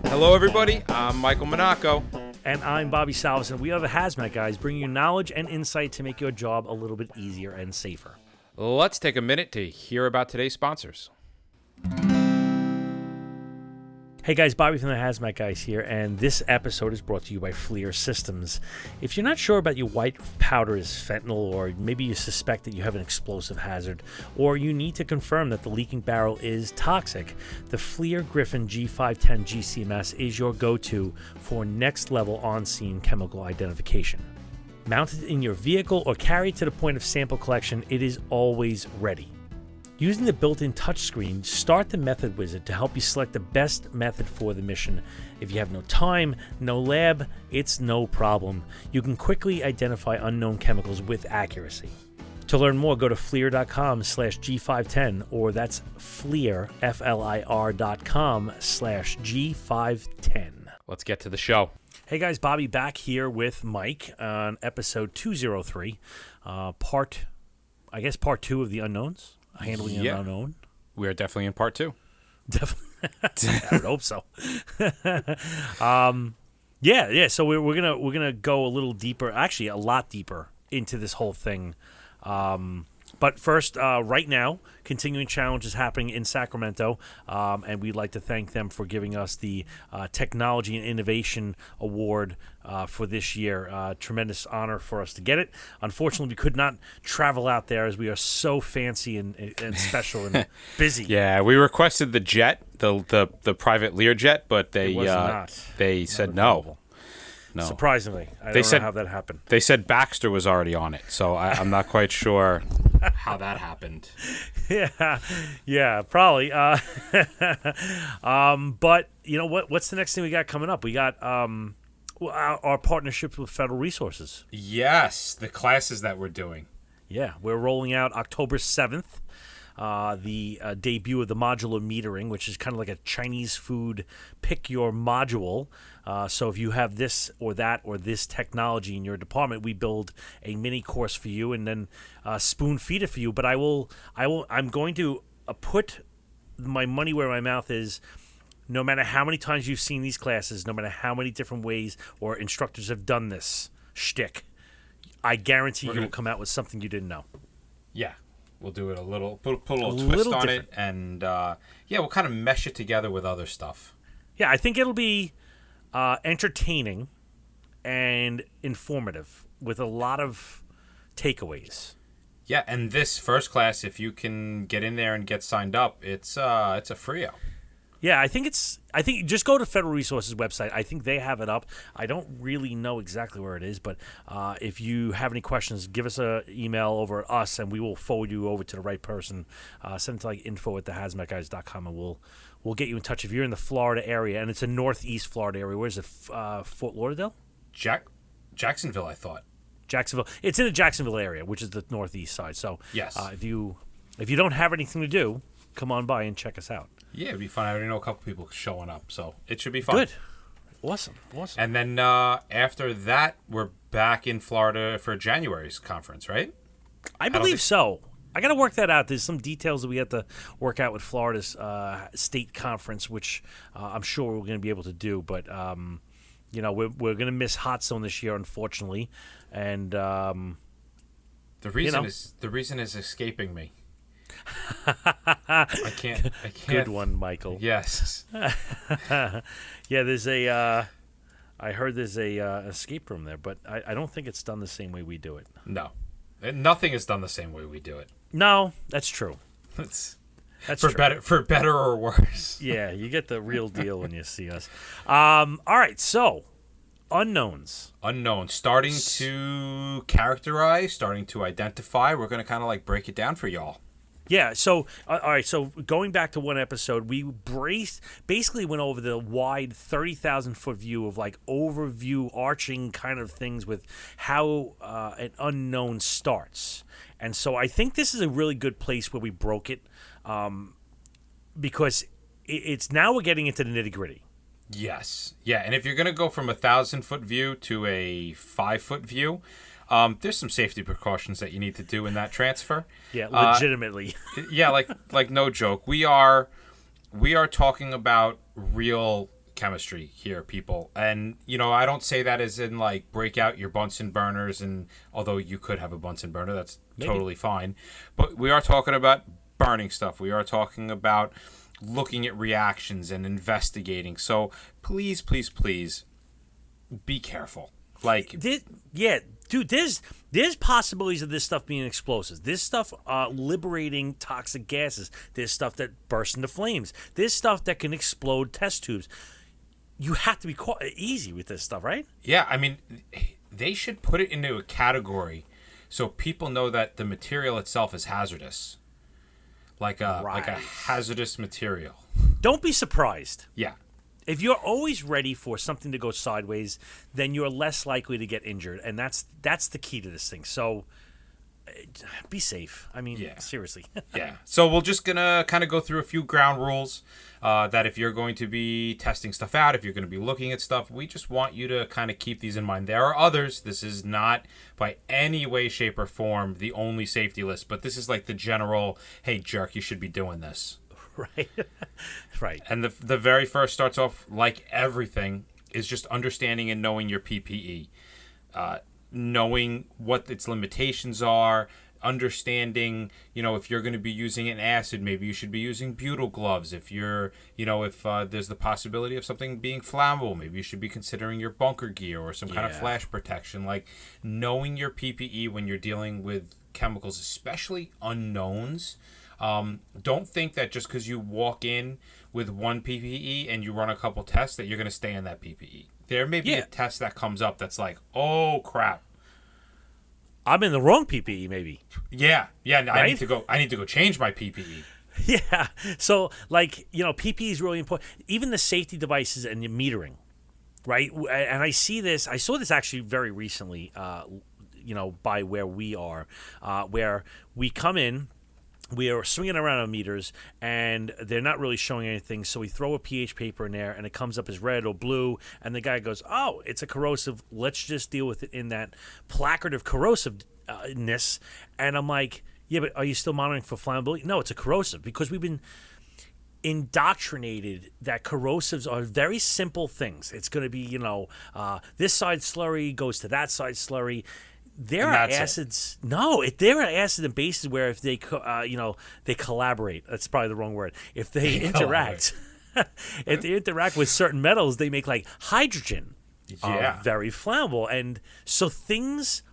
Hello, everybody. I'm Michael Monaco. And I'm Bobby Sal, and we are the Hazmat Guys, bringing you knowledge and insight to make your job a little bit easier and safer. Let's take a minute to hear about today's sponsors. Hey guys, Bobby from the Hazmat Guys here, and this episode is brought to you by FLIR Systems. If you're not sure about your white powder is fentanyl, or maybe you suspect that you have an explosive hazard, or you need to confirm that the leaking barrel is toxic, the FLIR Griffin G510 GCMS is your go-to for next-level on-scene chemical identification. Mounted in your vehicle or carried to the point of sample collection, it is always ready. Using the built-in touchscreen, start the method wizard to help you select the best method for the mission. If you have no time, no lab, it's no problem. You can quickly identify unknown chemicals with accuracy. To learn more, go to FLIR.com/G510, or that's FLIR, FLIR.com/G510. Let's get to the show. Hey guys, Bobby back here with Mike on episode 203, part 2 of the unknowns. Handling an unknown. We're definitely in part 2. Definitely, I would hope so. Yeah. So we're gonna go a little deeper, actually a lot deeper into this whole thing. But first, right now, continuing challenge is happening in Sacramento, and we'd like to thank them for giving us the Technology and Innovation Award for this year. Tremendous honor for us to get it. Unfortunately, we could not travel out there as we are so fancy and special and busy. Yeah, we requested the jet, the private Lear jet, but they said no. No. Surprisingly, I don't know how that happened. They said Baxter was already on it, so I'm not quite sure how that happened. Yeah, probably. But you know what? What's the next thing we got coming up? We got our partnerships with Federal Resources. Yes, the classes that we're doing. Yeah, we're rolling out October 7th. The debut of the modular metering, which is kind of like a Chinese food pick your module. So if you have this or that or this technology in your department, we build a mini course for you and then spoon feed it for you. But I'm going to put my money where my mouth is. No matter how many times you've seen these classes, no matter how many different ways or instructors have done this shtick, I guarantee you will come out with something you didn't know. Yeah. We'll do it a little, put a little twist on different. It, and we'll kind of mesh it together with other stuff. Yeah, I think it'll be entertaining and informative with a lot of takeaways. Yeah, and this first class, if you can get in there and get signed up, it's a free-o. Yeah, I think just go to Federal Resources website. I think they have it up. I don't really know exactly where it is, but if you have any questions, give us an email over at us, and we will forward you over to the right person. Send it to info@thehazmatguys.com, and we'll get you in touch if you're in the Florida area, and it's a northeast Florida area. Where's it? Fort Lauderdale? Jacksonville, I thought. Jacksonville. It's in the Jacksonville area, which is the northeast side. So yes, if you don't have anything to do, come on by and check us out. Yeah, it'd be fun. I already know a couple people showing up, so it should be fun. Good. Awesome. And then after that, we're back in Florida for January's conference, right? I believe so. I got to work that out. There's some details that we have to work out with Florida's state conference, which I'm sure we're going to be able to do. But, we're going to miss Hot Zone this year, unfortunately. And the reason is escaping me. I can't. Good one, Michael. Yes. Yeah, there's I heard there's a escape room there, but I don't think it's done the same way we do it. No, nothing is done the same way we do it. No, that's true. That's true. For better or worse. Yeah, you get the real deal when you see us. All right, so unknowns. Starting to characterize, starting to identify. We're going to kind of like break it down for y'all. Yeah, so, all right, so going back to one episode, we basically went over the wide 30,000-foot view of, like, overview, arching kind of things with how an unknown starts. And so I think this is a really good place where we broke it because it's now we're getting into the nitty-gritty. Yes. Yeah, and if you're going to go from a 1,000-foot view to a 5-foot view, There's some safety precautions that you need to do in that transfer. Yeah, legitimately. Yeah, like no joke. We are talking about real chemistry here, people. And, I don't say that as in, like, break out your Bunsen burners, and although you could have a Bunsen burner, that's totally fine. But we are talking about burning stuff. We are talking about looking at reactions and investigating. So please, please, please be careful. Like, dude, there's possibilities of this stuff being explosives. This stuff liberating toxic gases. There's stuff that bursts into flames. There's stuff that can explode test tubes. You have to be easy with this stuff, right? Yeah, I mean, they should put it into a category so people know that the material itself is hazardous. Like a hazardous material. Don't be surprised. Yeah. If you're always ready for something to go sideways, then you're less likely to get injured, and that's the key to this thing. So be safe. I mean, seriously. Yeah. So we're just gonna kind of go through a few ground rules that if you're going to be testing stuff out, if you're going to be looking at stuff, we just want you to kind of keep these in mind. There are others. This is not by any way, shape, or form the only safety list, but this is like the general, hey, jerk, you should be doing this. Right. Right. And the very first starts off, like everything, is just understanding and knowing your PPE. Knowing what its limitations are, understanding, if you're going to be using an acid, maybe you should be using butyl gloves. If you're, if there's the possibility of something being flammable, maybe you should be considering your bunker gear or some kind of flash protection. Like, knowing your PPE when you're dealing with chemicals, especially unknowns. Don't think that just because you walk in with one PPE and you run a couple tests that you're going to stay in that PPE. There may be a test that comes up that's like, oh crap, I'm in the wrong PPE. Maybe. Yeah. Right? I need to go change my PPE. Yeah. So, like, PPE is really important. Even the safety devices and the metering, right? And I saw this actually very recently. By where we are, where we come in. We are swinging around our meters, and they're not really showing anything, so we throw a pH paper in there, and it comes up as red or blue, and the guy goes, oh, it's a corrosive. Let's just deal with it in that placard of corrosiveness. And I'm like, yeah, but are you still monitoring for flammability? No, it's a corrosive, because we've been indoctrinated that corrosives are very simple things. It's going to be, this side slurry goes to that side slurry. There are acids. There are acids and bases where if they, they collaborate. That's probably the wrong word. If they interact, with certain metals, they make like hydrogen. Very flammable, and so things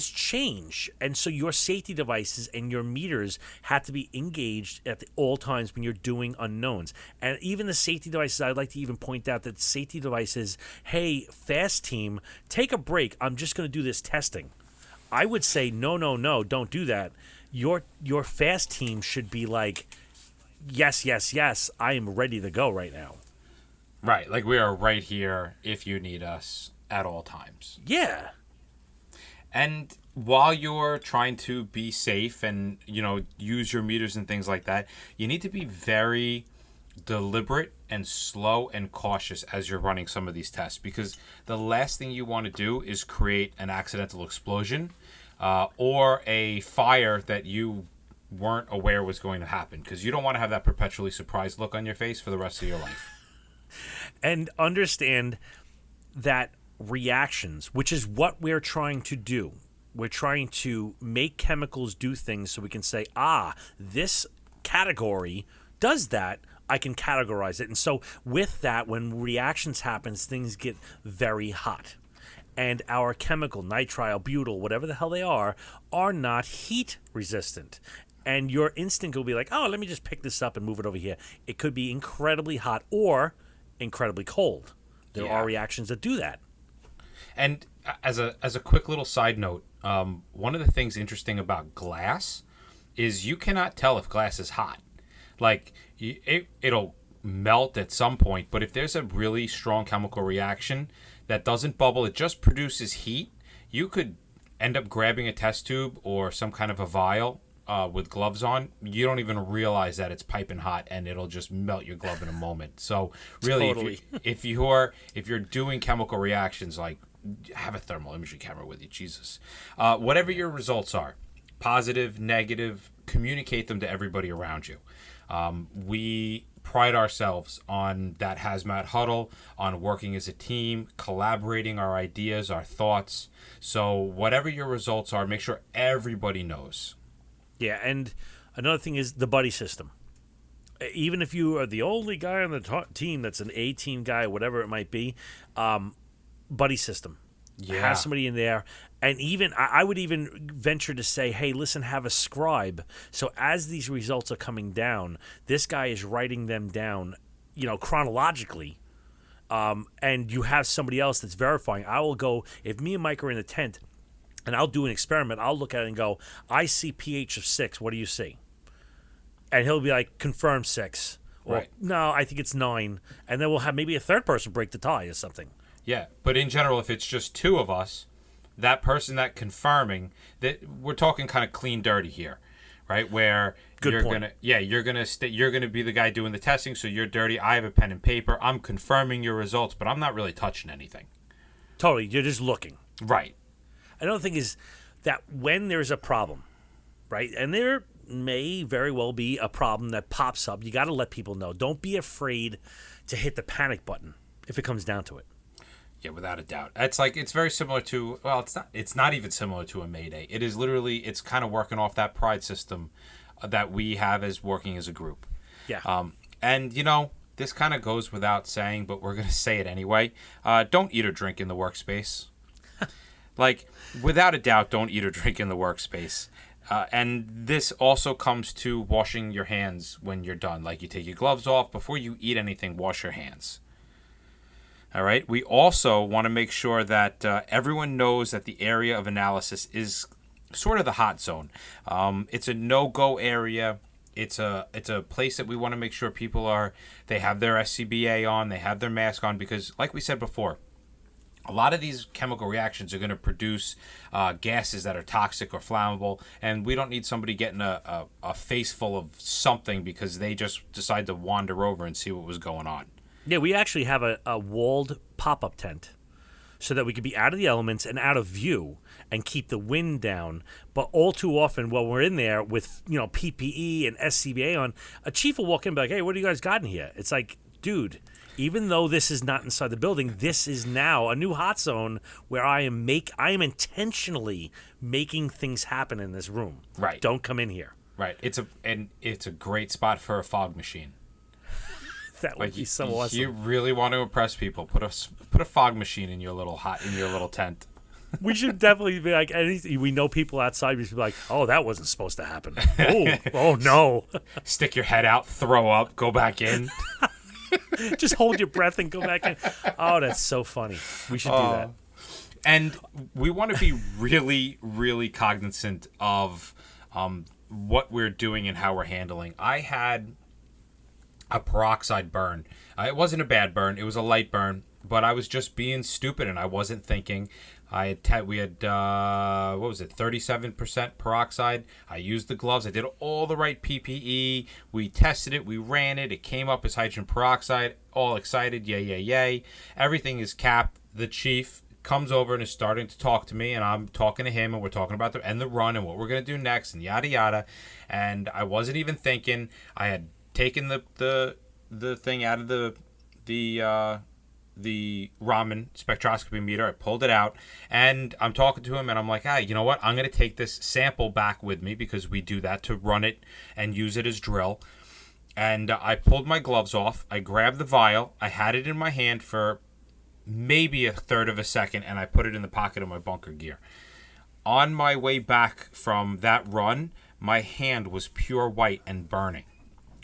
change, and so your safety devices and your meters have to be engaged at all times when you're doing unknowns. And even the safety devices, I'd like to even point out that safety devices, hey, fast team, take a break. I'm just going to do this testing. I would say no, don't do that. Your fast team should be like, yes, I am ready to go right now. Right, like we are right here if you need us at all times. Yeah. And while you're trying to be safe and, use your meters and things like that, you need to be very deliberate and slow and cautious as you're running some of these tests, because the last thing you want to do is create an accidental explosion or a fire that you weren't aware was going to happen, because you don't want to have that perpetually surprised look on your face for the rest of your life. And understand that reactions, which is what we're trying to do. We're trying to make chemicals do things so we can say, this category does that. I can categorize it. And so with that, when reactions happen, things get very hot. And our chemical, nitrile, butyl, whatever the hell they are not heat resistant. And your instinct will be like, oh, let me just pick this up and move it over here. It could be incredibly hot or incredibly cold. There are reactions that do that. And as a quick little side note, one of the things interesting about glass is you cannot tell if glass is hot. Like, it'll melt at some point, but if there's a really strong chemical reaction that doesn't bubble, it just produces heat, you could end up grabbing a test tube or some kind of a vial with gloves on. You don't even realize that it's piping hot, and it'll just melt your glove in a moment. So really, totally. if you're doing chemical reactions, like, have a thermal imaging camera with you, Jesus. Whatever your results are, positive, negative, communicate them to everybody around you. We pride ourselves on that hazmat huddle, on working as a team, collaborating our ideas, our thoughts. So whatever your results are, make sure everybody knows. Yeah, and another thing is the buddy system. Even if you are the only guy on the team that's an A-team guy, whatever it might be, buddy system. Yeah. Have somebody in there. And even I would even venture to say, hey, listen, have a scribe. So as these results are coming down, this guy is writing them down, chronologically. And you have somebody else that's verifying. I will go, if me and Mike are in the tent and I'll do an experiment, I'll look at it and go, I see pH of 6. What do you see? And he'll be like, confirm 6. Or, right. No, I think it's 9. And then we'll have maybe a third person break the tie or something. Yeah, but in general, if it's just two of us, that person that confirming, that we're talking kind of clean dirty here, right? Where you're gonna be the guy doing the testing, so you're dirty. I have a pen and paper. I'm confirming your results, but I'm not really touching anything. Totally, you're just looking. Right. Another thing is that when there's a problem, right, and there may very well be a problem that pops up, you got to let people know. Don't be afraid to hit the panic button if it comes down to it. Yeah, without a doubt. It's very similar to, well, it's not even similar to a Mayday. It is literally, it's kind of working off that pride system that we have as working as a group. Yeah. And, this kind of goes without saying, but we're going to say it anyway. Don't eat or drink in the workspace. Without a doubt, don't eat or drink in the workspace. And this also comes to washing your hands when you're done. You take your gloves off. Before you eat anything, wash your hands. All right. We also want to make sure that everyone knows that the area of analysis is sort of the hot zone. It's a no-go area. It's a place that we want to make sure people they have their SCBA on, they have their mask on, because like we said before, a lot of these chemical reactions are going to produce gases that are toxic or flammable, and we don't need somebody getting a face full of something because they just decide to wander over and see what was going on. Yeah, we actually have a walled pop-up tent so that we could be out of the elements and out of view and keep the wind down. But all too often, while we're in there with PPE and SCBA on, a chief will walk in and be like, hey, what do you guys got in here? It's like, dude, even though this is not inside the building, this is now a new hot zone where I am intentionally making things happen in this room. Right. Don't come in here. Right. It's a great spot for a fog machine. That would be so awesome. You really want to impress people. Put a fog machine in your little tent. We should definitely be like, we know people outside. We should be like, oh, that wasn't supposed to happen. Oh no! Stick your head out, throw up, go back in. Just hold your breath and go back in. Oh, that's so funny. We should do that. And we want to be really, really cognizant of what we're doing and how we're handling. I had a peroxide burn. It wasn't a bad burn. It was a light burn, but I was just being stupid and I wasn't thinking. We had 37% peroxide. I used the gloves. I did all the right PPE. We tested it. We ran it. It came up as hydrogen peroxide. All excited. Yay, yay, yay. Everything is capped. The chief comes over and is starting to talk to me, and I'm talking to him, and we're talking about the run and what we're going to do next and yada, yada. And I wasn't even thinking. I had taken the thing out of the Raman spectroscopy meter. I pulled it out, and I'm talking to him, and I'm like, you know what? I'm going to take this sample back with me because we do that to run it and use it as drill. And I pulled my gloves off. I grabbed the vial. I had it in my hand for maybe a third of a second, and I put it in the pocket of my bunker gear. On my way back from that run, my hand was pure white and burning.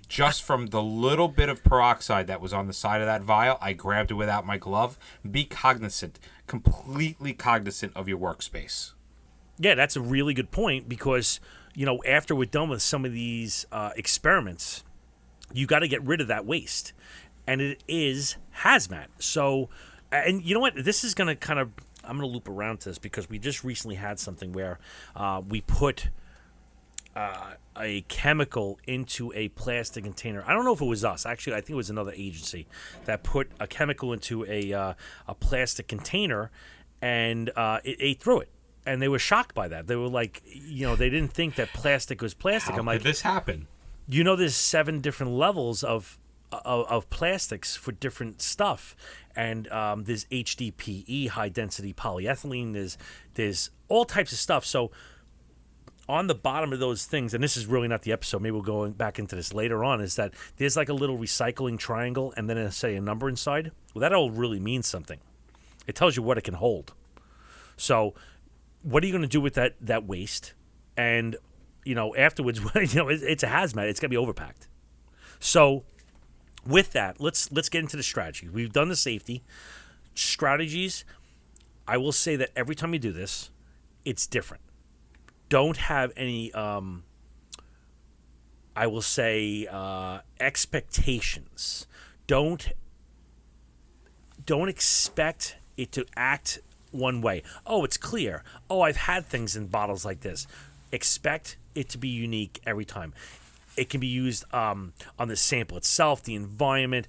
Just from the little bit of peroxide that was on the side of that vial, I grabbed it without my glove. Be cognizant, completely cognizant of your workspace. Yeah, that's a really good point because, after we're done with some of these experiments, you got to get rid of that waste. And it is hazmat. So, and you know what? This is going to I'm going to loop around to this because we just recently had something where we put a chemical into a plastic container. I don't know if it was us. Actually, I think it was another agency that put a chemical into a plastic container, and it ate through it. And they were shocked by that. They were like, they didn't think that plastic was plastic. How I'm like, could this happen? There's 7 different levels of plastics for different stuff, and there's HDPE, high density polyethylene. There's all types of stuff. So on the bottom of those things, and this is really not the episode, maybe we'll go back into this later on, is that there's like a little recycling triangle and then say a number inside. Well, that all really means something. It tells you what it can hold. So what are you going to do with that waste? And afterwards, it's a hazmat. It's got to be overpacked. So with that, let's get into the strategy. We've done the safety strategies. I will say that every time you do this, it's different. Don't have any, I will say, expectations. Don't expect it to act one way. Oh, it's clear. Oh, I've had things in bottles like this. Expect it to be unique every time. It can be used on the sample itself, the environment,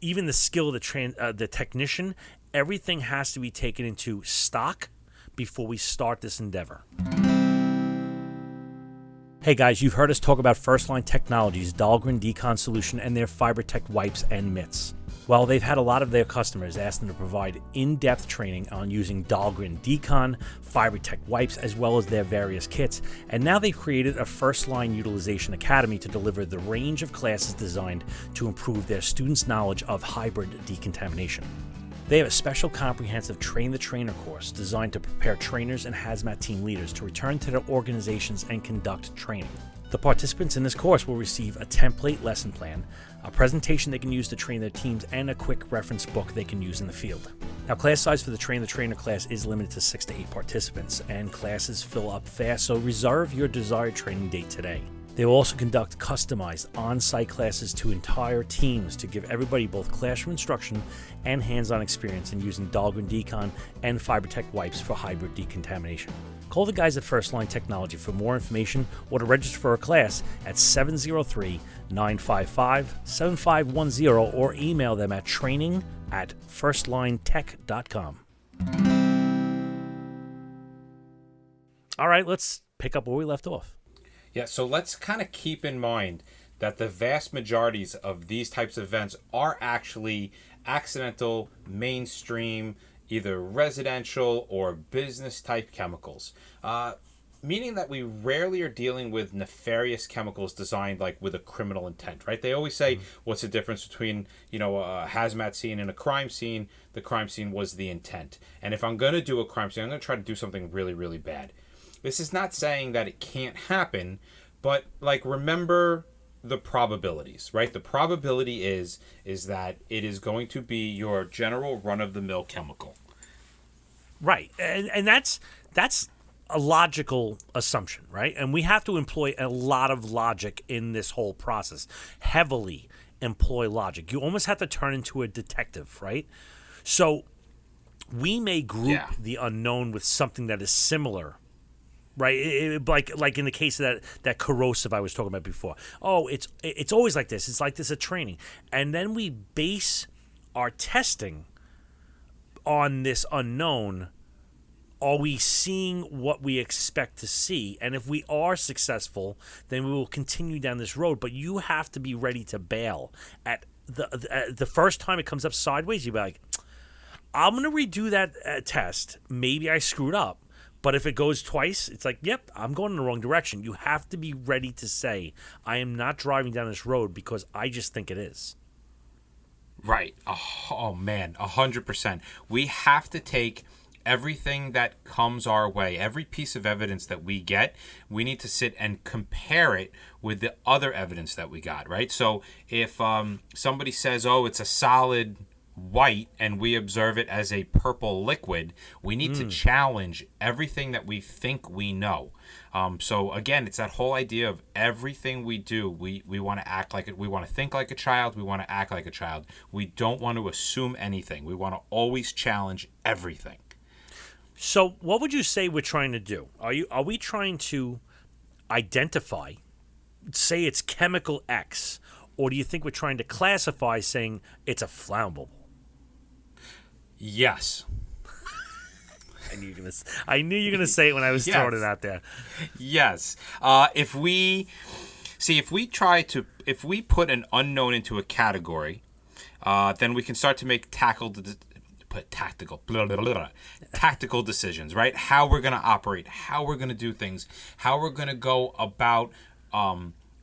even the skill of the technician. Everything has to be taken into stock before we start this endeavor. Hey guys, you've heard us talk about First Line Technologies' Dahlgren Decon solution and their FiberTech wipes and mitts. Well, they've had a lot of their customers ask them to provide in-depth training on using Dahlgren Decon, FiberTech wipes, as well as their various kits, and now they've created a First Line Utilization Academy to deliver the range of classes designed to improve their students' knowledge of hybrid decontamination. They have a special comprehensive Train the Trainer course designed to prepare trainers and hazmat team leaders to return to their organizations and conduct training. The participants in this course will receive a template lesson plan, a presentation they can use to train their teams, and a quick reference book they can use in the field. Now, class size for the Train the Trainer class is limited to 6 to 8 participants, and classes fill up fast, so reserve your desired training date today. They will also conduct customized on-site classes to entire teams to give everybody both classroom instruction and hands-on experience in using Dahlgren Decon and FiberTech wipes for hybrid decontamination. Call the guys at First Line Technology for more information or to register for a class at 703-955-7510 or email them at training@firstlinetech.com. All right, let's pick up where we left off. Yeah, so let's kind of keep in mind that the vast majorities of these types of events are actually accidental, mainstream, either residential or business type chemicals. Meaning that we rarely are dealing with nefarious chemicals designed like with a criminal intent, right? They always say, what's the difference between, a hazmat scene and a crime scene? The crime scene was the intent. And if I'm going to do a crime scene, I'm going to try to do something really, really bad. This is not saying that it can't happen, but remember the probabilities, right? The probability is that it is going to be your general run-of-the-mill chemical. Right. And that's a logical assumption, right? And we have to employ a lot of logic in this whole process. Heavily employ logic. You almost have to turn into a detective, right? So we may group the unknown with something that is similar, right? Like in the case of that corrosive I was talking about before. Oh, it's always like this. It's like this at training. And then we base our testing on this unknown. Are we seeing what we expect to see? And if we are successful, then we will continue down this road. But you have to be ready to bail. At the first time it comes up sideways, you'll be like, I'm going to redo that test. Maybe I screwed up. But if it goes twice, it's like, yep, I'm going in the wrong direction. You have to be ready to say, I am not driving down this road because I just think it is. Right. Oh man, 100%. We have to take everything that comes our way, every piece of evidence that we get, we need to sit and compare it with the other evidence that we got, right? So if somebody says, oh, it's a solid white and we observe it as a purple liquid, we need to challenge everything that we think we know. So again, it's that whole idea of everything we do, we want to act like it, we want to think like a child, we want to act like a child. We don't want to assume anything. We want to always challenge everything. So what would you say we're trying to do? Are we trying to identify, say it's chemical X, or do you think we're trying to classify saying it's a flammable? Yes. I knew you were gonna say it when I was throwing it out there. Yes. If we put an unknown into a category, then we can start to make tactical decisions, right? How we're going to operate, how we're going to do things, how we're going to go about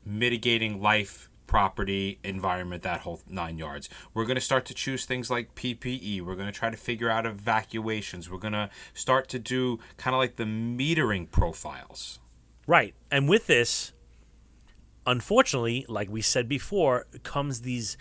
mitigating life, property, environment, that whole 9 yards. We're going to start to choose things like PPE. We're going to try to figure out evacuations. We're going to start to do kind of like the metering profiles. Right. And with this, unfortunately, like we said before, comes these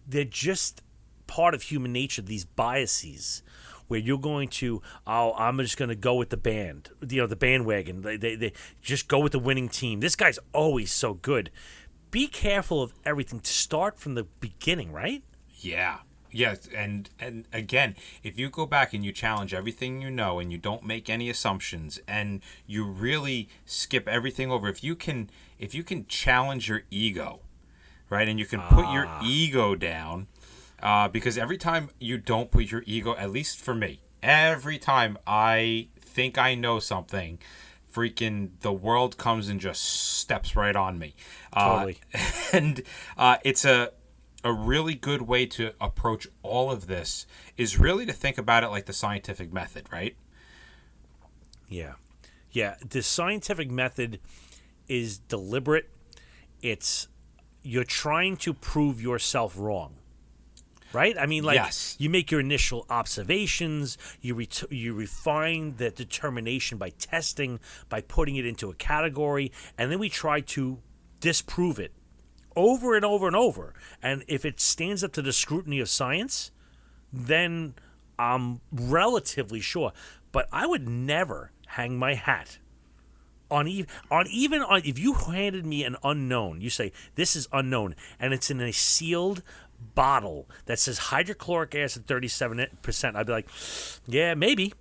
they're just part of human nature, these biases where you're going to, I'm just going to go with the band, the bandwagon. They just go with the winning team. This guy's always so good. Be careful of everything. Start from the beginning, right? Yeah. Yes, and again, if you go back and you challenge everything you know and you don't make any assumptions and you really skip everything over, if you can challenge your ego, right, and you can put your ego down, because every time you don't put your ego, at least for me, every time I think I know something, freaking the world comes and just steps right on me. Totally. And it's a really good way to approach all of this is really to think about it like the scientific method, right? Yeah. Yeah. The scientific method is deliberate. You're trying to prove yourself wrong. Right? I mean, like, yes. You make your initial observations, you refine the determination by testing, by putting it into a category, and then we try to disprove it over and over and over. And if it stands up to the scrutiny of science, then I'm relatively sure. But I would never hang my hat on if you handed me an unknown, you say, this is unknown, and it's in a sealed bottle that says hydrochloric acid 37%, I'd be like, yeah, maybe.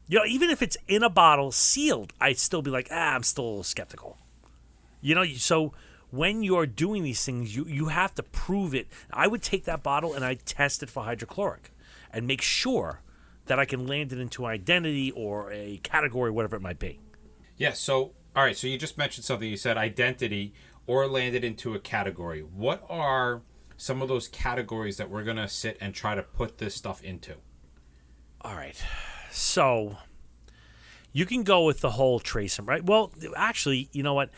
Even if it's in a bottle sealed, I'd still be like, I'm still a little skeptical. So when you're doing these things, you have to prove it. I would take that bottle and I'd test it for hydrochloric and make sure that I can land it into an identity or a category, whatever it might be. Yeah, so, all right, so you just mentioned something. You said identity or landed into a category. What are some of those categories that we're going to sit and try to put this stuff into? All right. So you can go with the whole trace, right? Well, actually, you know what?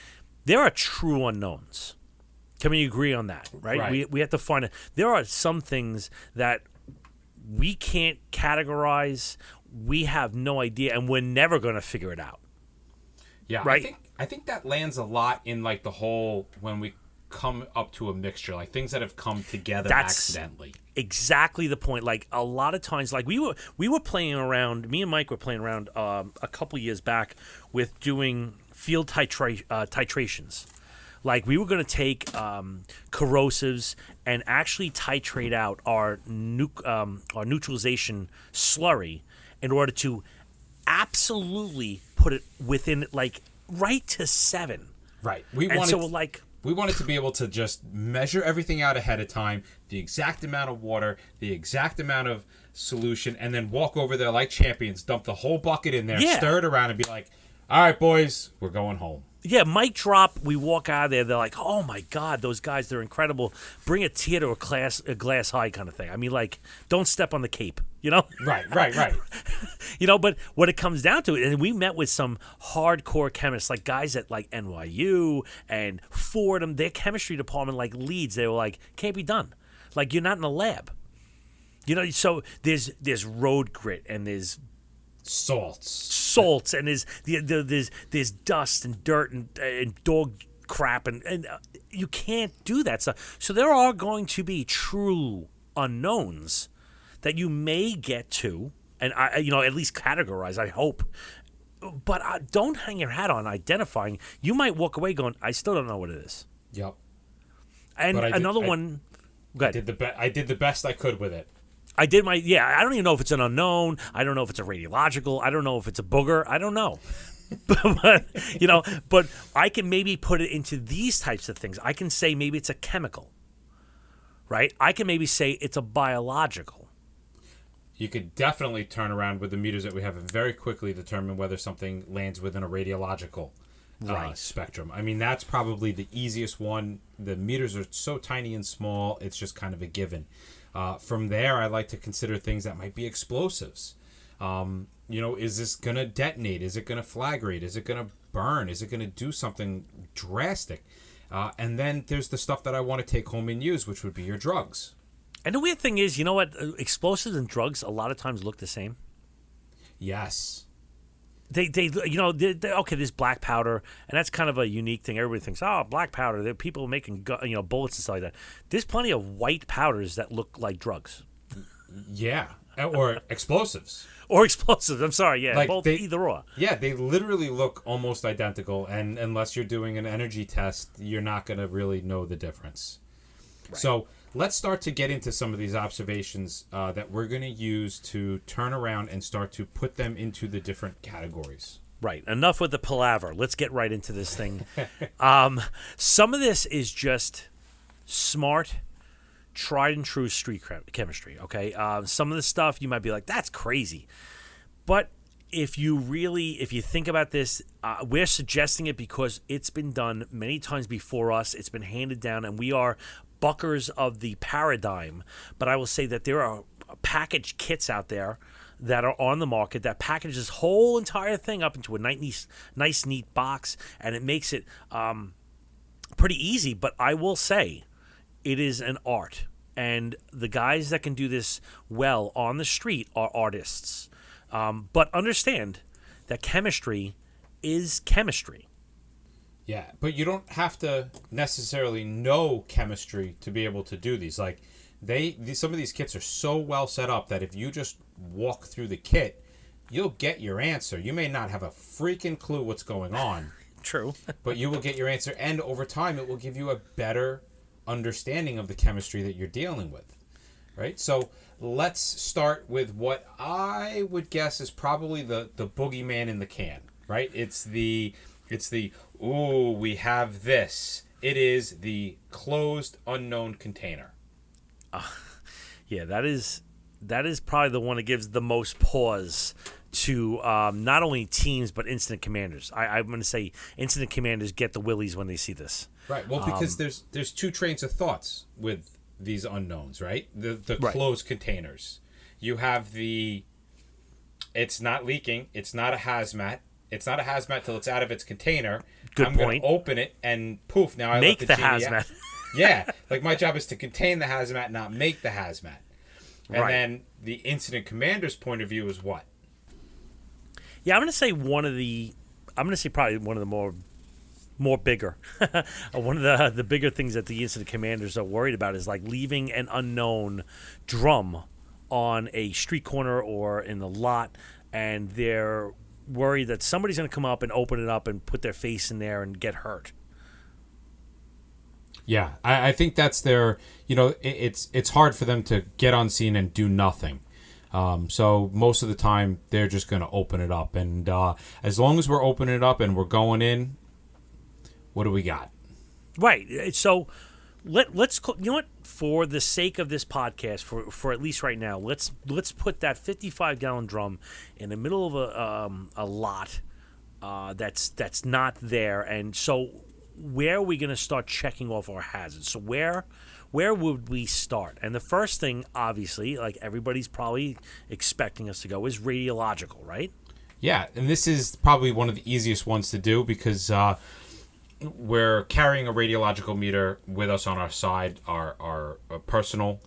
There are true unknowns. Can we agree on that, right? We have to find it. There are some things that we can't categorize. We have no idea, and we're never going to figure it out. Yeah, right? I think that lands a lot in like the whole when we come up to a mixture, like things that have come together accidentally. Exactly the point. Like a lot of times, like we were playing around. Me and Mike were playing around a couple years back with doing field titrations. Like we were going to take corrosives and actually titrate out our neutralization slurry in order to absolutely put it within like right to 7. Right. We wanted to be able to just measure everything out ahead of time, the exact amount of water, the exact amount of solution, and then walk over there like champions, dump the whole bucket in there, stir it around, and be like, all right, boys, we're going home. Yeah, mic drop, we walk out of there, they're like, oh my God, those guys, they're incredible. Bring a tear to a glass high kind of thing. I mean, like, don't step on the cape, Right. But what it comes down to, and we met with some hardcore chemists, like guys at like NYU and Fordham, their chemistry department like leads, they were like, can't be done. Like, you're not in a lab. So there's road grit and there's salts and there's dust and dirt and dog crap and you can't do that stuff. So there are going to be true unknowns that you may get to, and at least categorize. I hope, but don't hang your hat on identifying. You might walk away going, I still don't know what it is. Yep. And another one. Go ahead. I did the best I could with it. I did I don't even know if it's an unknown. I don't know if it's a radiological. I don't know if it's a booger. I don't know. but I can maybe put it into these types of things. I can say maybe it's a chemical, right? I can maybe say it's a biological. You could definitely turn around with the meters that we have and very quickly determine whether something lands within a radiological spectrum. I mean, that's probably the easiest one. The meters are so tiny and small, it's just kind of a given. From there, I like to consider things that might be explosives. Is this going to detonate? Is it going to flagrate? Is it going to burn? Is it going to do something drastic? And then there's the stuff that I want to take home and use, which would be your drugs. And the weird thing is, you know what? Explosives and drugs a lot of times look the same. Yes. They okay, there's black powder, and that's kind of a unique thing. Everybody thinks, oh, black powder. There are people making bullets and stuff like that. There's plenty of white powders that look like drugs. Yeah, or explosives. Or explosives. I'm sorry. Yeah, like both, either or. Yeah, they literally look almost identical, and unless you're doing an energy test, you're not going to really know the difference. Right. So let's start to get into some of these observations that we're going to use to turn around and start to put them into the different categories. Right. Enough with the palaver. Let's get right into this thing. Some of this is just smart, tried and true street chemistry, okay? Some of the stuff you might be like, that's crazy. But if you think about this, we're suggesting it because it's been done many times before us. It's been handed down, and we are buckers of the paradigm. But I will say that there are packaged kits out there that are on the market that package this whole entire thing up into a nice, neat box, and it makes it pretty easy. But I will say it is an art, and the guys that can do this well on the street are artists. But understand that chemistry is chemistry. Yeah, but you don't have to necessarily know chemistry to be able to do these. Like, some of these kits are so well set up that if you just walk through the kit, you'll get your answer. You may not have a freaking clue what's going on. True. But you will get your answer, and over time it will give you a better understanding of the chemistry that you're dealing with. Right? So let's start with what I would guess is probably the boogeyman in the can. Right? It's the ooh, we have this. It is the closed unknown container. Yeah, that is probably the one that gives the most pause to not only teams but incident commanders. I'm going to say incident commanders get the willies when they see this. Right. Well, because there's two trains of thoughts with these unknowns, right? The right. Closed containers. You have it's not leaking. It's not a hazmat. It's not a hazmat till it's out of its container. Good I'm point. going to open it and poof, now I make let the genie hazmat. out. Yeah, like my job is to contain the hazmat, not make the hazmat. And right. then the incident commander's point of view is what? Yeah, I'm going to say probably one of the more bigger. One of the bigger things that the incident commanders are worried about is like leaving an unknown drum on a street corner or in the lot, and they're worried that somebody's going to come up and open it up and put their face in there and get hurt. Yeah, I think that's their, it's hard for them to get on scene and do nothing. So most of the time they're just going to open it up. And as long as we're opening it up and we're going in, what do we got? Right. So let's you know what? For the sake of this podcast, for at least right now, let's put that 55-gallon drum in the middle of a lot that's not there. And so where are we going to start checking off our hazards? So where would we start? And the first thing, obviously, like everybody's probably expecting us to go, is radiological, right? Yeah, and this is probably one of the easiest ones to do because we're carrying a radiological meter with us on our side. Our personal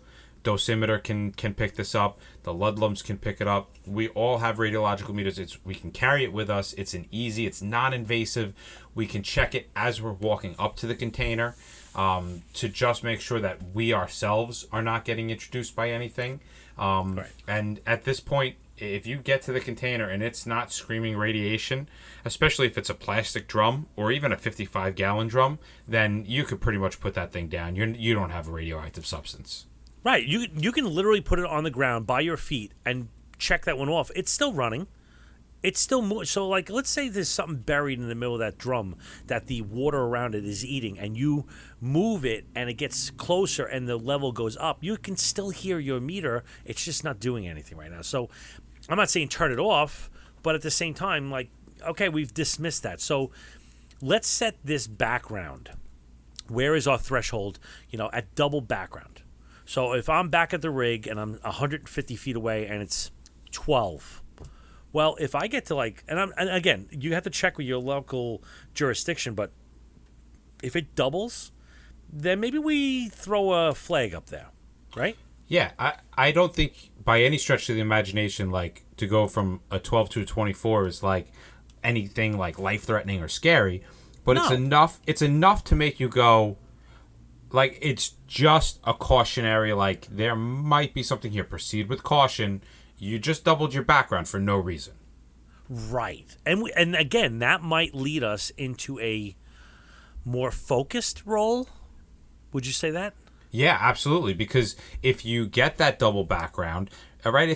dosimeter can pick this up. The Ludlums can pick it up. We all have radiological meters. We can carry it with us. It's it's non-invasive. We can check it as we're walking up to the container to just make sure that we ourselves are not getting introduced by anything. Right. And at this point, if you get to the container and it's not screaming radiation, especially if it's a plastic drum or even a 55-gallon drum, then you could pretty much put that thing down. You don't have a radioactive substance. Right. You can literally put it on the ground by your feet and check that one off. It's still running. it's still more. So, like, let's say there's something buried in the middle of that drum that the water around it is eating, and you move it, and it gets closer, and the level goes up. You can still hear your meter. It's just not doing anything right now. So, I'm not saying turn it off, but at the same time, like, okay, we've dismissed that. So, let's set this background. Where is our threshold? At double background. So, if I'm back at the rig and I'm 150 feet away, and it's 12. Well, if I get to and again, you have to check with your local jurisdiction, but if it doubles, then maybe we throw a flag up there, right? Yeah, I don't think by any stretch of the imagination, to go from a 12 to a 24 is anything life-threatening or scary, but no. It's enough to make you go, it's just a cautionary, there might be something here. Proceed with caution. You just doubled your background for no reason. Right. And again, that might lead us into a more focused role. Would you say that? Yeah, absolutely. Because if you get that double background, all right,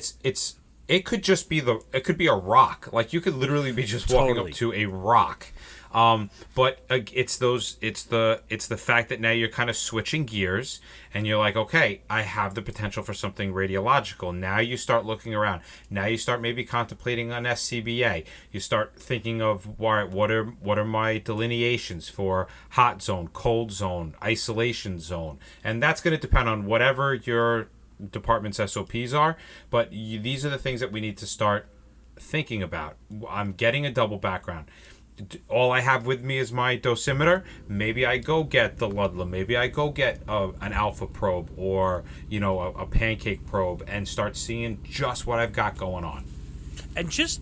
it could just be it could be a rock. You could literally be just walking up to a rock. But it's the fact that now you're kind of switching gears and you're like, okay, I have the potential for something radiological. Now you start looking around. Now you start maybe contemplating on SCBA. You start thinking of what are my delineations for hot zone, cold zone, isolation zone, and that's going to depend on whatever your department's SOPs are. But these are the things that we need to start thinking about. I'm getting a double background. All I have with me is my dosimeter. Maybe I go get the Ludlam. Maybe I go get an alpha probe or a pancake probe and start seeing just what I've got going on. And just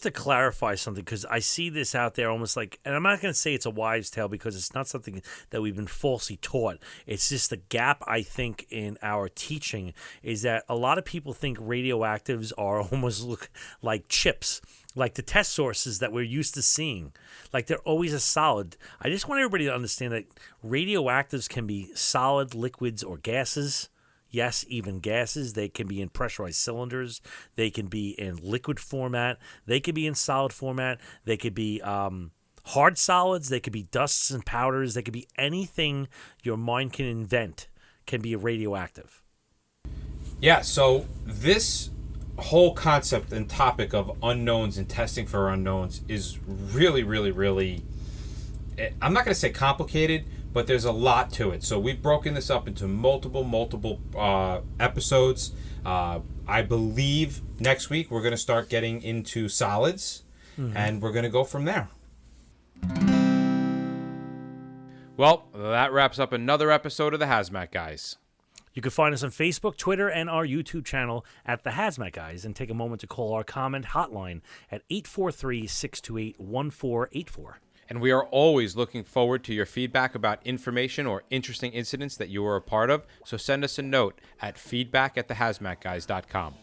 to clarify something, because I see this out there almost and I'm not going to say it's a wives' tale because it's not something that we've been falsely taught. It's just the gap, I think, in our teaching is that a lot of people think radioactives are almost look like chips. Like the test sources that we're used to seeing. They're always a solid. I just want everybody to understand that radioactives can be solid, liquids, or gases. Yes, even gases. They can be in pressurized cylinders. They can be in liquid format. They can be in solid format. They could be hard solids. They could be dusts and powders. They could be anything your mind can invent can be radioactive. Yeah, so this whole concept and topic of unknowns and testing for unknowns is really, really, really, I'm not going to say complicated, but there's a lot to it. So we've broken this up into multiple episodes. I believe next week we're going to start getting into solids, and we're going to go from there. Well, that wraps up another episode of the Hazmat Guys. You can find us on Facebook, Twitter, and our YouTube channel at The Hazmat Guys, and take a moment to call our comment hotline at 843-628-1484. And we are always looking forward to your feedback about information or interesting incidents that you were a part of, so send us a note at feedback@thehazmatguys.com.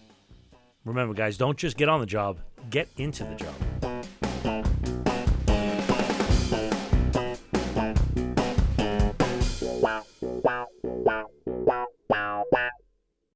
Remember, guys, don't just get on the job, get into the job.